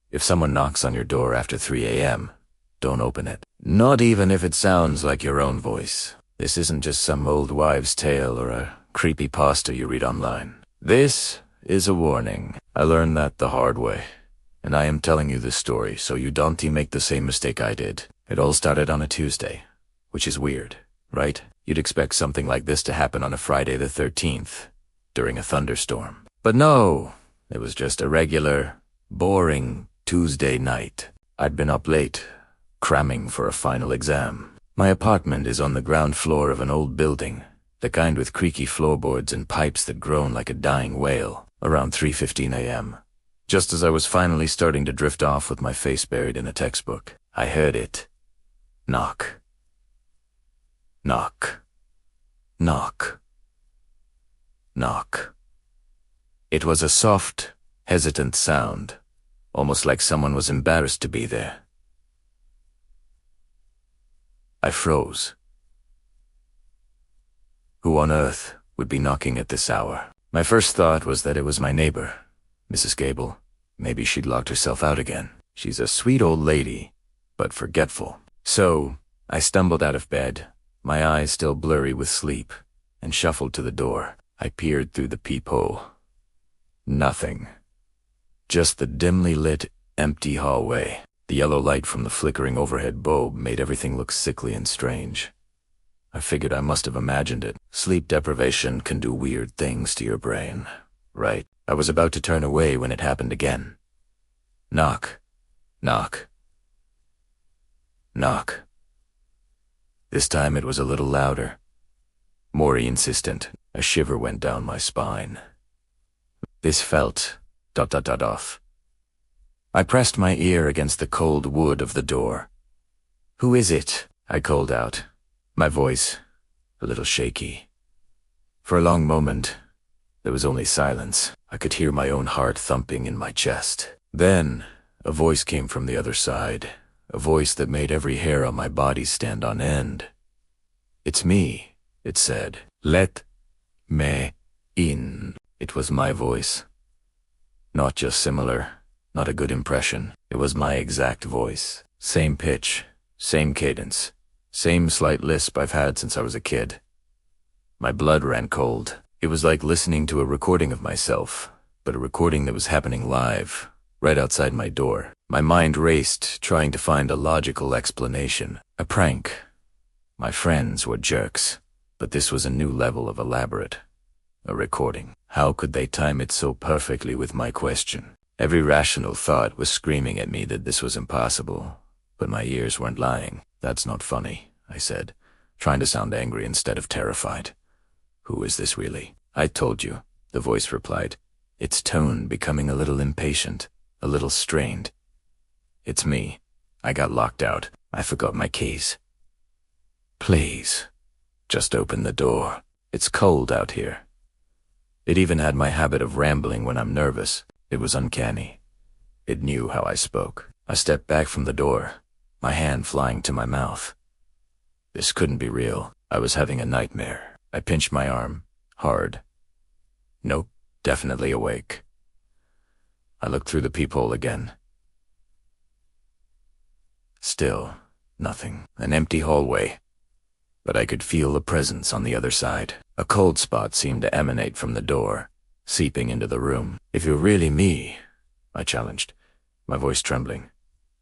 If someone knocks on your door after 3 a.m., don't open it. Not even if it sounds like your own voice. This isn't just some old wives' tale or a creepy pasta you read online. This is a warning. I learned that the hard way. And I am telling you this story so you don't make the same mistake I did. It all started on a Tuesday, which is weird, right? You'd expect something like this to happen on a Friday the 13th, during a thunderstorm. But no, it was just a regular, boring Tuesday night. I'd been up late, cramming for a final exam. My apartment is on the ground floor of an old building, the kind with creaky floorboards and pipes that groan like a dying whale, around 3:15 a.m. Just as I was finally starting to drift off with my face buried in a textbook, I heard it. Knock. Knock. Knock. Knock. It was a soft, hesitant sound, almost like someone was embarrassed to be there. I froze. Who on earth would be knocking at this hour? My first thought was that it was my neighbor, Mrs. Gable. Maybe she'd locked herself out again. She's a sweet old lady, but forgetful. So, I stumbled out of bed, my eyes still blurry with sleep, and shuffled to the door. I peered through the peephole. Nothing. Just the dimly lit, empty hallway. The yellow light from the flickering overhead bulb made everything look sickly and strange. I figured I must have imagined it. Sleep deprivation can do weird things to your brain, right? I was about to turn away when it happened again. Knock. Knock. Knock. This time it was a little louder, more insistent. A shiver went down my spine. This felt ... off. I pressed my ear against the cold wood of the door. "Who is it?" I called out, my voice a little shaky. For a long moment, there was only silence. I could hear my own heart thumping in my chest. Then, a voice came from the other side, a voice that made every hair on my body stand on end. "It's me," it said. "Let me in." It was my voice. Not just similar, not a good impression. It was my exact voice. Same pitch, same cadence, same slight lisp I've had since I was a kid. My blood ran cold. It was like listening to a recording of myself, but a recording that was happening live, right outside my door. My mind raced, trying to find a logical explanation. A prank. My friends were jerks, but this was a new level of elaborate. A recording. How could they time it so perfectly with my question? Every rational thought was screaming at me that this was impossible, but my ears weren't lying. "That's not funny," I said, trying to sound angry instead of terrified. "Who is this really?" "I told you," the voice replied, its tone becoming a little impatient, a little strained. "It's me. I got locked out. I forgot my keys. Please, just open the door. It's cold out here." It even had my habit of rambling when I'm nervous. It was uncanny. It knew how I spoke. I stepped back from the door, my hand flying to my mouth. This couldn't be real. I was having a nightmare. I pinched my arm, hard. Nope, definitely awake. I looked through the peephole again. Still, nothing. An empty hallway. But I could feel a presence on the other side. A cold spot seemed to emanate from the door, seeping into the room. "If you're really me," I challenged, my voice trembling,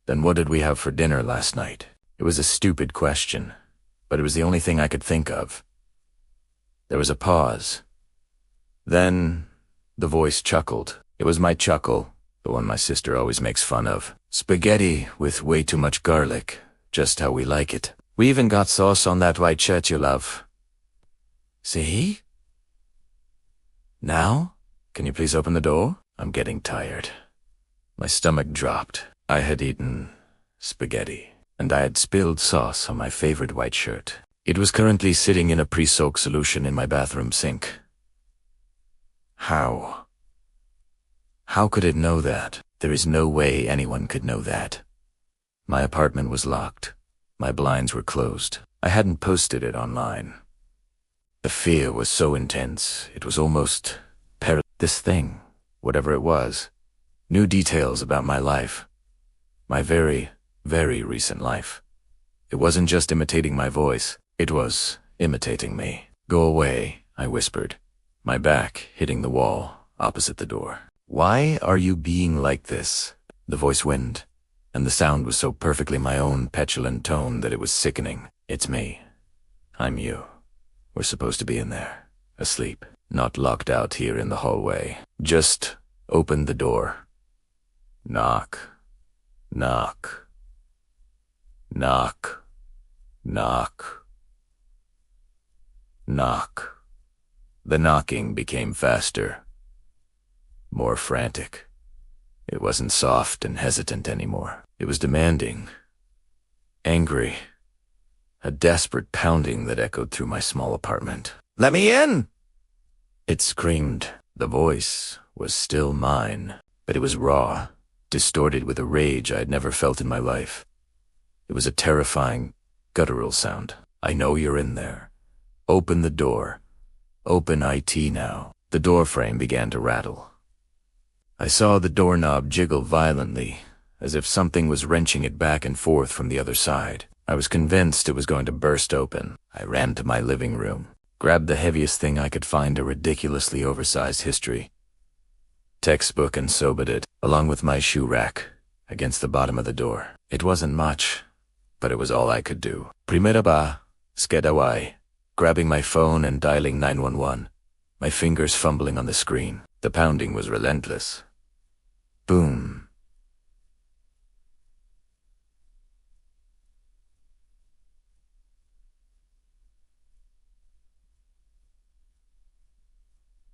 "then what did we have for dinner last night?" It was a stupid question, but it was the only thing I could think of. There was a pause. Then the voice chuckled. It was my chuckle, the one my sister always makes fun of. "Spaghetti with way too much garlic, just how we like it. We even got sauce on that white shirt you love." "See? Now? Can you please open the door? I'm getting tired." My stomach dropped. I had eaten spaghetti, and I had spilled sauce on my favorite white shirt. It was currently sitting in a pre-soak solution in my bathroom sink. How? How could it know that? There is no way anyone could know that. My apartment was locked. My blinds were closed. I hadn't posted it online. The fear was so intense, it was almost This thing, whatever it was, knew details about my life, My very, very recent life. It wasn't just imitating my voice, it was imitating me. "Go away," I whispered, my back hitting the wall opposite the door. "Why are you being like this?" The voice wind, and the sound was so perfectly my own petulant tone that it was sickening. "It's me. I'm you. We're supposed to be in there, asleep, not locked out here in the hallway. Just open the door. Knock. Knock. Knock. Knock. Knock." The knocking became faster, more frantic. It wasn't soft and hesitant anymore. It was demanding, angry, a desperate pounding that echoed through my small apartment. "Let me in!" It screamed. The voice was still mine, but it was raw, distorted with a rage I had never felt in my life. It was a terrifying, guttural sound. "I know you're in there. Open the door. Open IT now." The door frame began to rattle. I saw the doorknob jiggle violently, as if something was wrenching it back and forth from the other side. I was convinced it was going to burst open. I ran to my living room, grabbed the heaviest thing I could find, a ridiculously oversized history textbook, and sobered it, along with my shoe rack, against the bottom of the door. It wasn't much, but it was all I could do. "Primera ba, skedawai," grabbing my phone and dialing 911, my fingers fumbling on the screen. The pounding was relentless. Boom.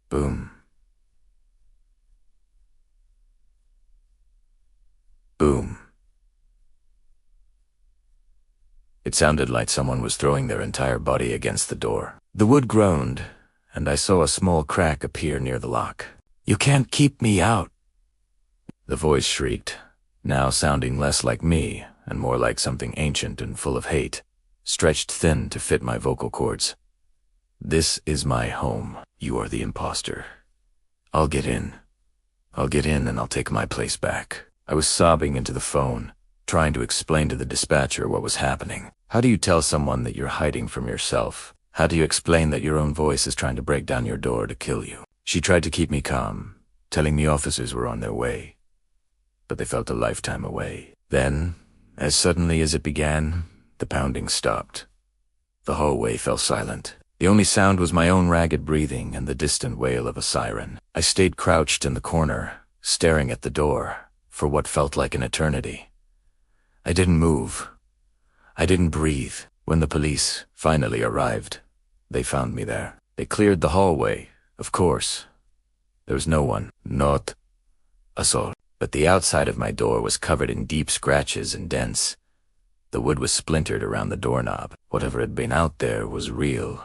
Boom. Boom. It sounded like someone was throwing their entire body against the door. The wood groaned, and I saw a small crack appear near the lock. "You can't keep me out," the voice shrieked, now sounding less like me and more like something ancient and full of hate, stretched thin to fit my vocal cords. "This is my home. You are the imposter. I'll get in. I'll get in and I'll take my place back." I was sobbing into the phone, trying to explain to the dispatcher what was happening. How do you tell someone that you're hiding from yourself? How do you explain that your own voice is trying to break down your door to kill you? She tried to keep me calm, telling me officers were on their way, but they felt a lifetime away. Then, as suddenly as it began, the pounding stopped. The hallway fell silent. The only sound was my own ragged breathing and the distant wail of a siren. I stayed crouched in the corner, staring at the door, for what felt like an eternity. I didn't move. I didn't breathe. When the police finally arrived, they found me there. They cleared the hallway, of course. There was no one, not a soul. But the outside of my door was covered in deep scratches and dents. The wood was splintered around the doorknob. Whatever had been out there was real,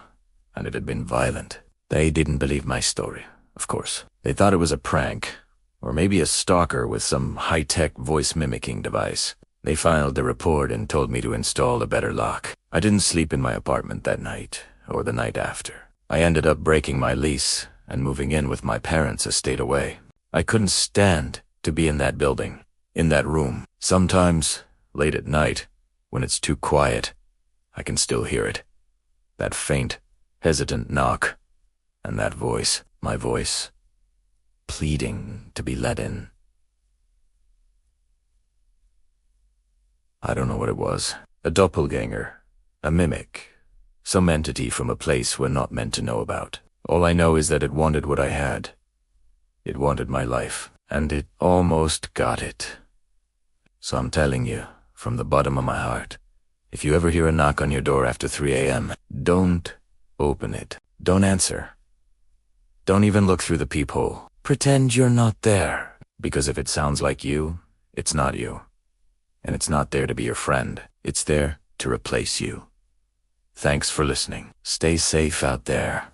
and it had been violent. They didn't believe my story, of course. They thought it was a prank, or maybe a stalker with some high-tech voice-mimicking device. They filed a report and told me to install a better lock. I didn't sleep in my apartment that night, or the night after. I ended up breaking my lease and moving in with my parents a state away. I couldn't stand to be in that building, in that room. Sometimes, late at night, when it's too quiet, I can still hear it. That faint, hesitant knock, and that voice, my voice, pleading to be let in. I don't know what it was. A doppelganger, a mimic, some entity from a place we're not meant to know about. All I know is that it wanted what I had. It wanted my life, and it almost got it. So I'm telling you, from the bottom of my heart, if you ever hear a knock on your door after 3 a.m., don't open it. Don't answer. Don't even look through the peephole. Pretend you're not there, because if it sounds like you, it's not you. And it's not there to be your friend. It's there to replace you. Thanks for listening. Stay safe out there.